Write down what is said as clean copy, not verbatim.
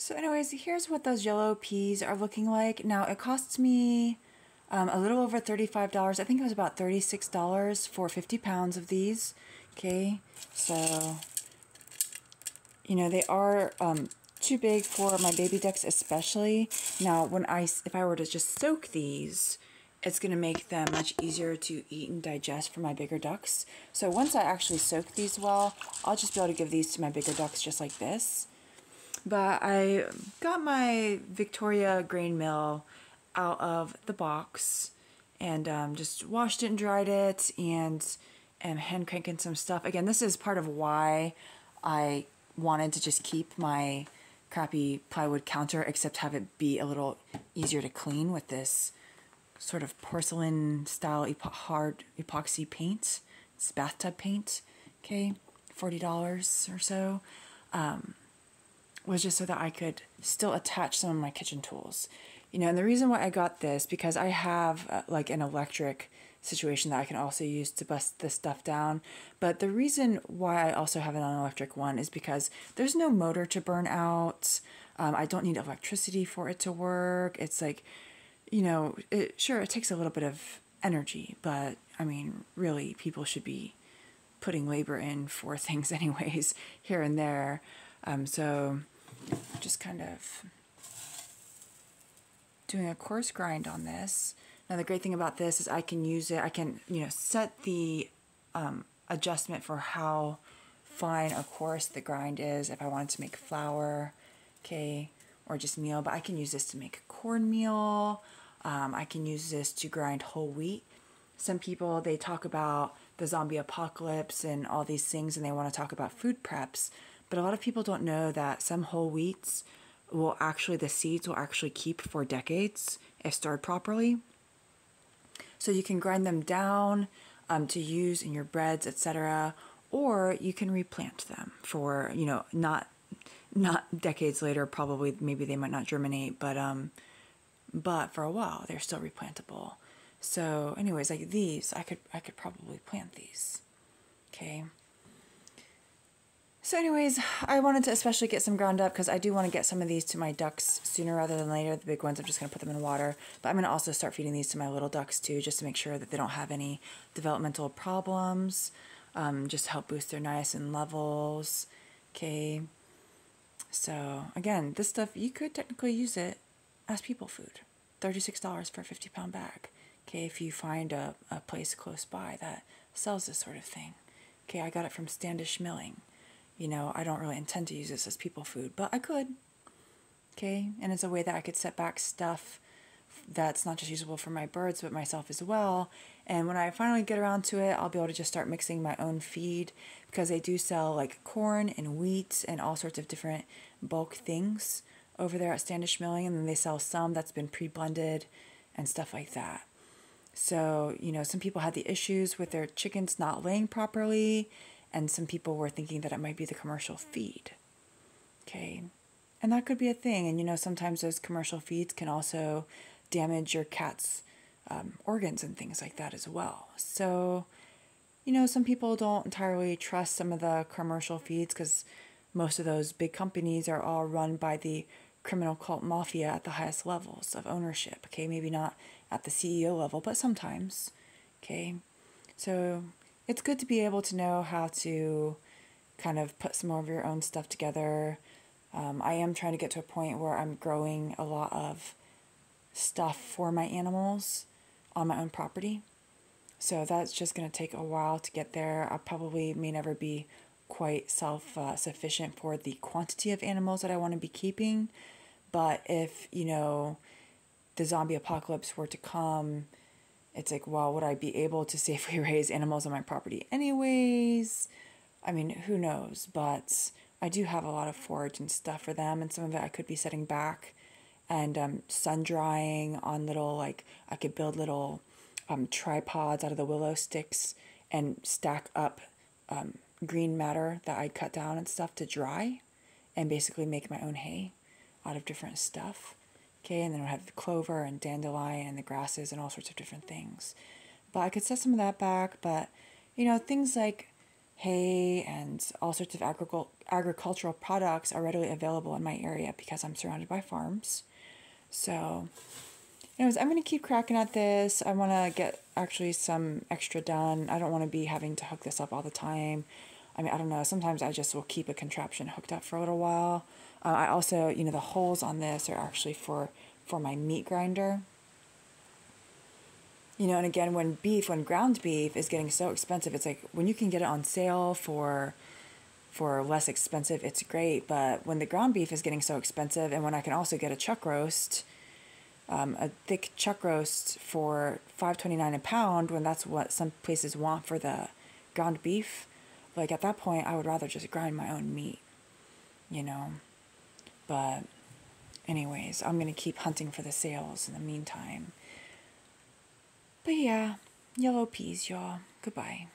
So anyways, here's what those yellow peas are looking like. Now it costs me a little over $35. I think it was about $36 for 50 pounds of these. Okay, so you know they are too big for my baby ducks especially. Now if I were to just soak these, it's going to make them much easier to eat and digest for my bigger ducks. So once I actually soak these well, I'll just be able to give these to my bigger ducks just like this. But I got my Victoria grain mill out of the box and just washed it and dried it and am hand cranking some stuff. Again, this is part of why I wanted to just keep my crappy plywood counter, except have it be a little easier to clean with this sort of porcelain style hard epoxy paint. It's bathtub paint, okay, $40 or so. Was just so that I could still attach some of my kitchen tools. You know, and the reason why I got this, because I have like an electric situation that I can also use to bust this stuff down. But the reason why I also have an electric one is because there's no motor to burn out. I don't need electricity for it to work. It's like, you know, sure, it takes a little bit of energy, but I mean, really, people should be putting labor in for things anyways, here and there. So just kind of doing a coarse grind on this. Now the great thing about this is I can use it, I can, you know, set the adjustment for how fine or coarse the grind is if I wanted to make flour, okay, or just meal. But I can use this to make cornmeal. I can use this to grind whole wheat. Some people, they talk about the zombie apocalypse and all these things, and they want to talk about food preps. But a lot of people don't know that some whole wheats will actually, the seeds will actually keep for decades if stored properly. So you can grind them down to use in your breads, etc. Or you can replant them for, you know, not decades later, probably, maybe they might not germinate, but for a while they're still replantable. So anyways, like these, I could probably plant these, okay? So anyways, I wanted to especially get some ground up because I do want to get some of these to my ducks sooner rather than later. The big ones, I'm just going to put them in water. But I'm going to also start feeding these to my little ducks too, just to make sure that they don't have any developmental problems. Just to help boost their niacin levels. Okay. So again, this stuff, you could technically use it as people food. $36 for a 50-pound bag. Okay, if you find a place close by that sells this sort of thing. Okay, I got it from Standish Milling. You know, I don't really intend to use this as people food, but I could. Okay, and it's a way that I could set back stuff that's not just usable for my birds, but myself as well. And when I finally get around to it, I'll be able to just start mixing my own feed, because they do sell like corn and wheat and all sorts of different bulk things over there at Standish Milling, and then they sell some that's been pre-blended and stuff like that. So, you know, some people had the issues with their chickens not laying properly, and some people were thinking that it might be the commercial feed. Okay, and that could be a thing. And, you know, sometimes those commercial feeds can also damage your cat's organs and things like that as well. So, you know, some people don't entirely trust some of the commercial feeds because most of those big companies are all run by the criminal cult mafia at the highest levels of ownership. Okay, maybe not at the CEO level, but sometimes. Okay, so it's good to be able to know how to kind of put some more of your own stuff together. I am trying to get to a point where I'm growing a lot of stuff for my animals on my own property. So that's just going to take a while to get there. I probably may never be quite self-sufficient for the quantity of animals that I want to be keeping. But if, you know, the zombie apocalypse were to come, it's like, well, would I be able to safely raise animals on my property anyways? I mean, who knows? But I do have a lot of forage and stuff for them, and some of it I could be setting back and sun drying on little, like, I could build little tripods out of the willow sticks and stack up green matter that I cut down and stuff to dry and basically make my own hay out of different stuff. Okay, and then I have the clover and dandelion and the grasses and all sorts of different things. But I could set some of that back, but, you know, things like hay and all sorts of agricultural products are readily available in my area because I'm surrounded by farms. So, anyways, I'm going to keep cracking at this. I want to get actually some extra done. I don't want to be having to hook this up all the time. I mean, I don't know. Sometimes I just will keep a contraption hooked up for a little while. I also, the holes on this are actually for my meat grinder. And again, when ground beef is getting so expensive, it's like when you can get it on sale for less expensive, it's great. But when the ground beef is getting so expensive, and when I can also get a chuck roast, a thick chuck roast for $5.29 a pound, when that's what some places want for the ground beef, like at that point, I would rather just grind my own meat, But anyways, I'm gonna keep hunting for the sales in the meantime. But yeah, yellow peas, y'all. Goodbye.